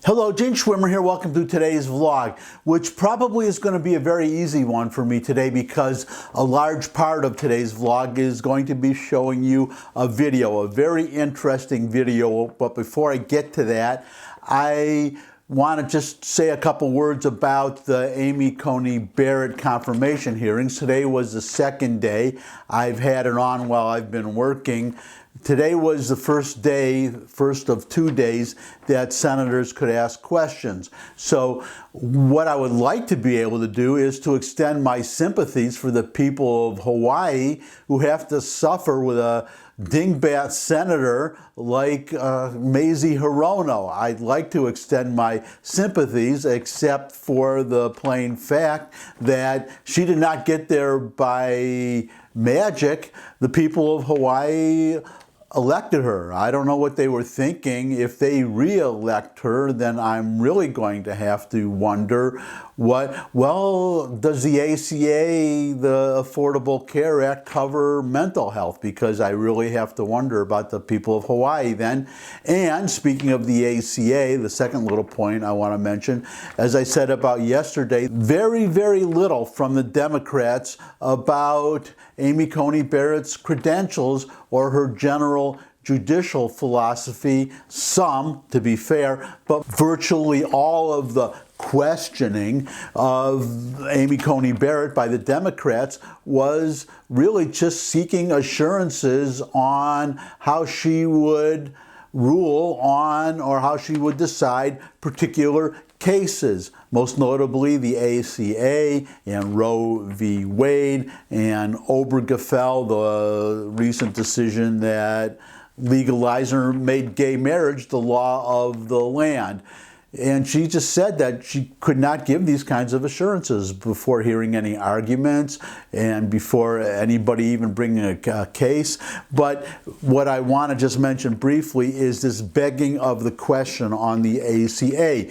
Hello, Gene Schwimmer here. Welcome to today's vlog, which probably is going to be a very easy one for me today because a large part of today's vlog is going to be showing you a video, a very interesting video. But before I get to that, I want to just say a couple words about the Amy Coney Barrett confirmation hearings. Today was the second day. I've had it on while I've been working. Today was the first of 2 days that senators could ask questions. So what I would like to be able to do is to extend my sympathies for the people of Hawaii who have to suffer with a dingbat senator like Mazie Hirono. I'd like to extend my sympathies, except for the plain fact that she did not get there by magic. The people of Hawaii elected her. I don't know what they were thinking. If they re-elect her, then I'm really going to have to wonder does the ACA, the Affordable Care Act, cover mental health? Because I really have to wonder about the people of Hawaii then. And speaking of the ACA, the second little point I want to mention, as I said about yesterday, very, very little from the Democrats about Amy Coney Barrett's credentials or her general judicial philosophy. Some, to be fair, but virtually all of the questioning of Amy Coney Barrett by the Democrats was really just seeking assurances on how she would rule on or how she would decide particular cases, most notably the ACA and Roe v. Wade and Obergefell, the recent decision that legalized or made gay marriage the law of the land. And she just said that she could not give these kinds of assurances before hearing any arguments and before anybody even bringing a case. But what I want to just mention briefly is this begging of the question on the ACA.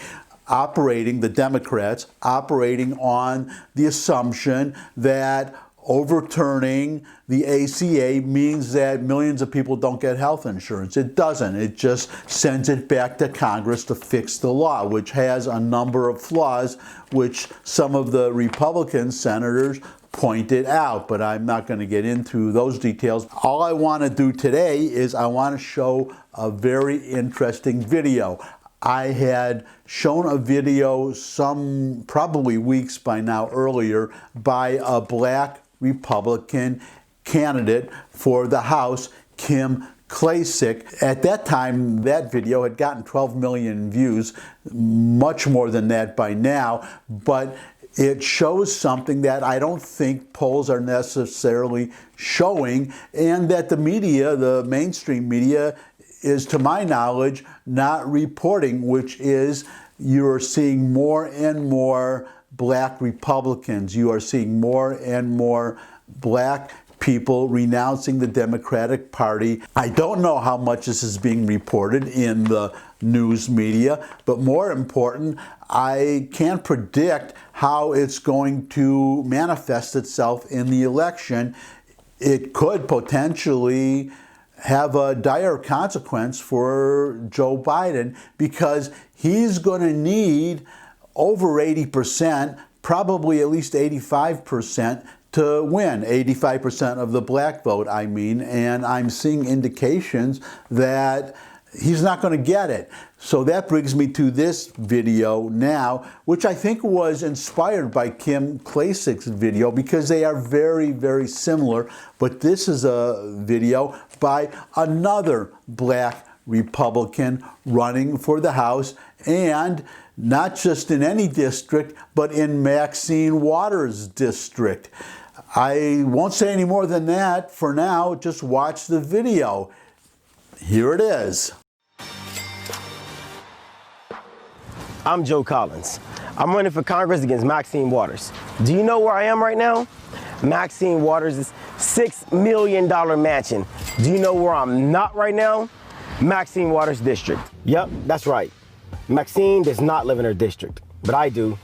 The Democrats operating on the assumption that overturning the ACA means that millions of people don't get health insurance. It doesn't. It just sends it back to Congress to fix the law, which has a number of flaws, which some of the Republican senators pointed out, but I'm not going to get into those details. All I want to do today is I want to show a very interesting video. I had shown a video some probably weeks by now earlier by a black Republican candidate for the House, Kim Klacik. At that time, that video had gotten 12 million views, much more than that by now, but it shows something that I don't think polls are necessarily showing, and that the media, the mainstream media, is, to my knowledge, not reporting, which is you're seeing more and more black Republicans. You are seeing more and more black people renouncing the Democratic Party. I don't know how much this is being reported in the news media, but more important, I can't predict how it's going to manifest itself in the election. It could potentially have a dire consequence for Joe Biden because he's going to need over 80%, probably at least 85% to win, 85% of the black vote, I mean, and I'm seeing indications that he's not going to get it. So that brings me to this video now, which I think was inspired by Kim Klacik's video because they are very, very similar. But this is a video by another black Republican running for the House, and not just in any district, but in Maxine Waters' district. I won't say any more than that for now. Just watch the video. Here it is. I'm Joe Collins. I'm running for Congress against Maxine Waters. Do you know where I am right now? Maxine Waters' $6 million mansion. Do you know where I'm not right now? Maxine Waters' district. Yep, that's right. Maxine does not live in her district, but I do.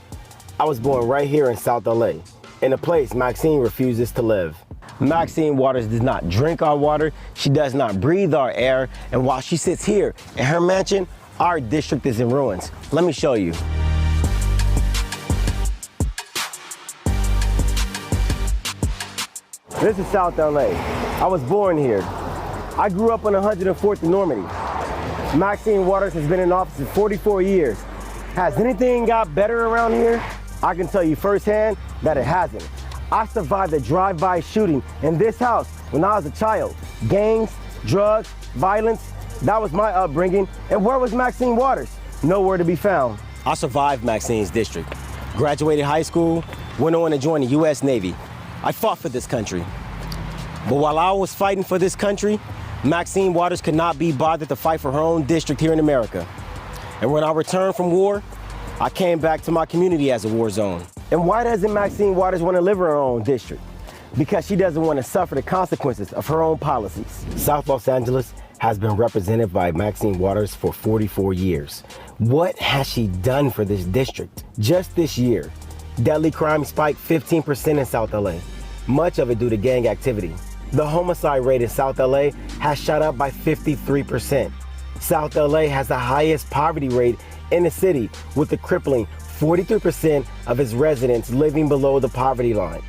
I was born right here in South LA, in a place Maxine refuses to live. Maxine Waters does not drink our water, she does not breathe our air, and while she sits here in her mansion, Our district is in ruins. Let me show you. This is South LA. I was born here. I grew up on 104th and Normandy. Maxine Waters has been in office for 44 years. Has anything got better around here? I can tell you firsthand that it hasn't. I survived a drive-by shooting in this house when I was a child. Gangs, drugs, violence, that was my upbringing. And where was Maxine Waters? Nowhere to be found. I survived Maxine's district. Graduated high school, went on to join the U.S. Navy. I fought for this country. But while I was fighting for this country, Maxine Waters could not be bothered to fight for her own district here in America. And when I returned from war, I came back to my community as a war zone. And why doesn't Maxine Waters want to live in her own district? Because she doesn't want to suffer the consequences of her own policies. South Los Angeles has been represented by Maxine Waters for 44 years. What has she done for this district? Just this year, deadly crime spiked 15% in South LA, much of it due to gang activity. The homicide rate in South LA has shot up by 53%. South LA has the highest poverty rate in the city, with a crippling 43% of its residents living below the poverty line.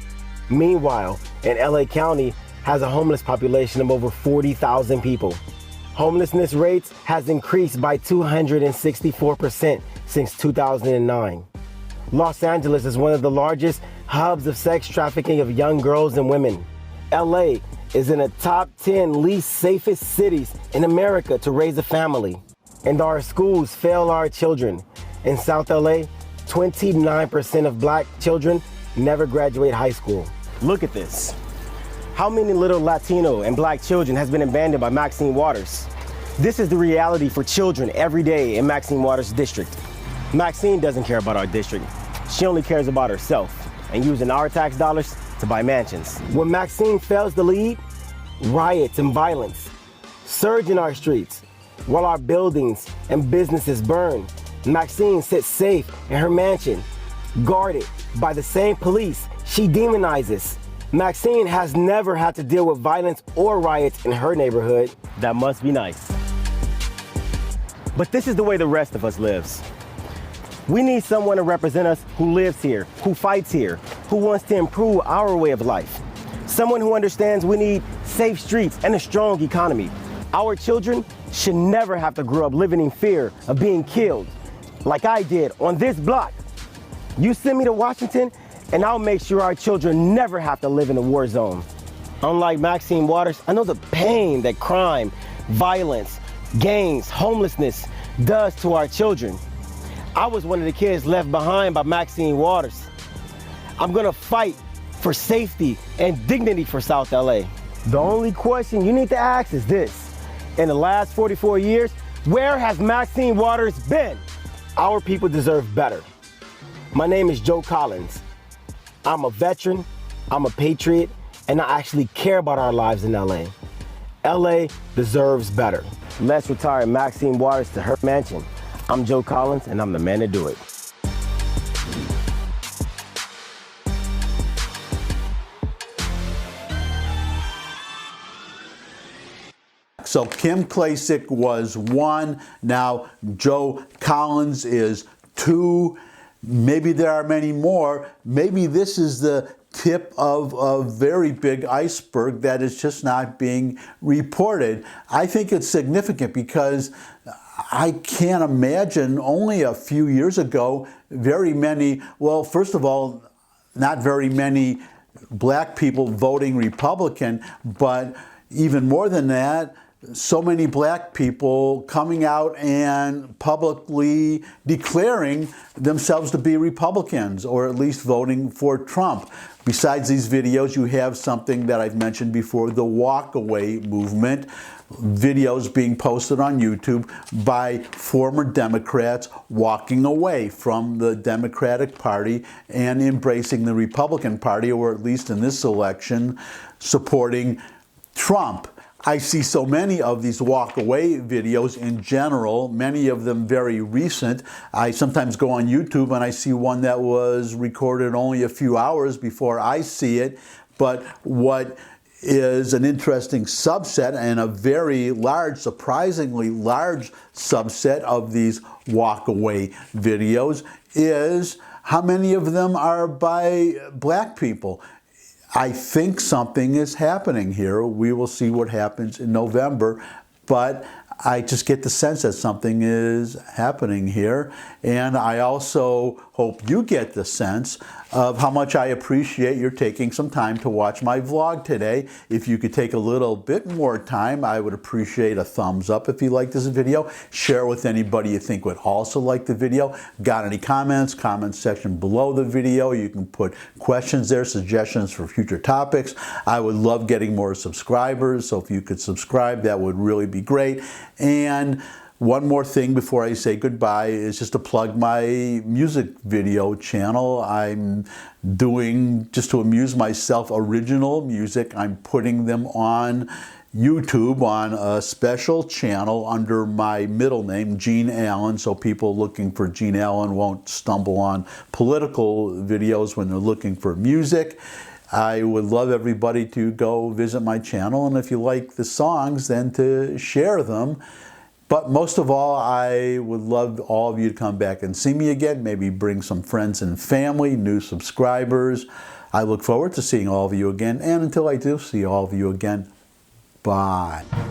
Meanwhile, in LA County has a homeless population of over 40,000 people. Homelessness rates has increased by 264% since 2009. Los Angeles is one of the largest hubs of sex trafficking of young girls and women. LA is in the top 10 least safest cities in America to raise a family. And our schools fail our children. In South LA, 29% of black children never graduate high school. Look at this. How many little Latino and black children has been abandoned by Maxine Waters? This is the reality for children every day in Maxine Waters' district. Maxine doesn't care about our district. She only cares about herself and using our tax dollars to buy mansions. When Maxine fails to lead, riots and violence surge in our streets. While our buildings and businesses burn, Maxine sits safe in her mansion, guarded by the same police she demonizes. Maxine has never had to deal with violence or riots in her neighborhood. That must be nice. But this is the way the rest of us lives. We need someone to represent us who lives here, who fights here, who wants to improve our way of life. Someone who understands we need safe streets and a strong economy. Our children should never have to grow up living in fear of being killed, like I did on this block. You send me to Washington, and I'll make sure our children never have to live in a war zone. Unlike Maxine Waters, I know the pain that crime, violence, gangs, homelessness does to our children. I was one of the kids left behind by Maxine Waters. I'm gonna fight for safety and dignity for South LA. The only question you need to ask is this. In the last 44 years, where has Maxine Waters been? Our people deserve better. My name is Joe Collins. I'm a veteran, I'm a patriot, and I actually care about our lives in LA. LA deserves better. Let's retire Maxine Waters to her mansion. I'm Joe Collins, and I'm the man to do it. So Kim Klacik was 1. Now Joe Collins is 2. Maybe there are many more. Maybe this is the tip of a very big iceberg that is just not being reported. I think it's significant because I can't imagine only a few years ago very many, well, first of all, not very many black people voting Republican, but even more than that, so many black people coming out and publicly declaring themselves to be Republicans, or at least voting for Trump. Besides these videos, you have something that I've mentioned before, the walkaway movement. Videos being posted on YouTube by former Democrats walking away from the Democratic Party and embracing the Republican Party, or at least in this election, supporting Trump. I see so many of these walk-away videos in general, many of them very recent. I sometimes go on YouTube and I see one that was recorded only a few hours before I see it. But what is an interesting subset, and a very large, surprisingly large subset of these walk-away videos is how many of them are by black people. I think something is happening here. We will see what happens in November, but I just get the sense that something is happening here. And I also hope you get the sense of how much I appreciate your taking some time to watch my vlog today. If you could take a little bit more time, I would appreciate a thumbs up if you like this video. Share with anybody you think would also like the video. Got any comments? Comment section below the video. You can put questions there, suggestions for future topics. I would love getting more subscribers, so if you could subscribe, that would really be great. And one more thing before I say goodbye is just to plug my music video channel. I'm doing, just to amuse myself, original music. I'm putting them on YouTube on a special channel under my middle name, Gene Allan, so people looking for Gene Allan won't stumble on political videos when they're looking for music. I would love everybody to go visit my channel, and if you like the songs, then to share them. But most of all, I would love all of you to come back and see me again, maybe bring some friends and family, new subscribers. I look forward to seeing all of you again, and until I do see all of you again, bye.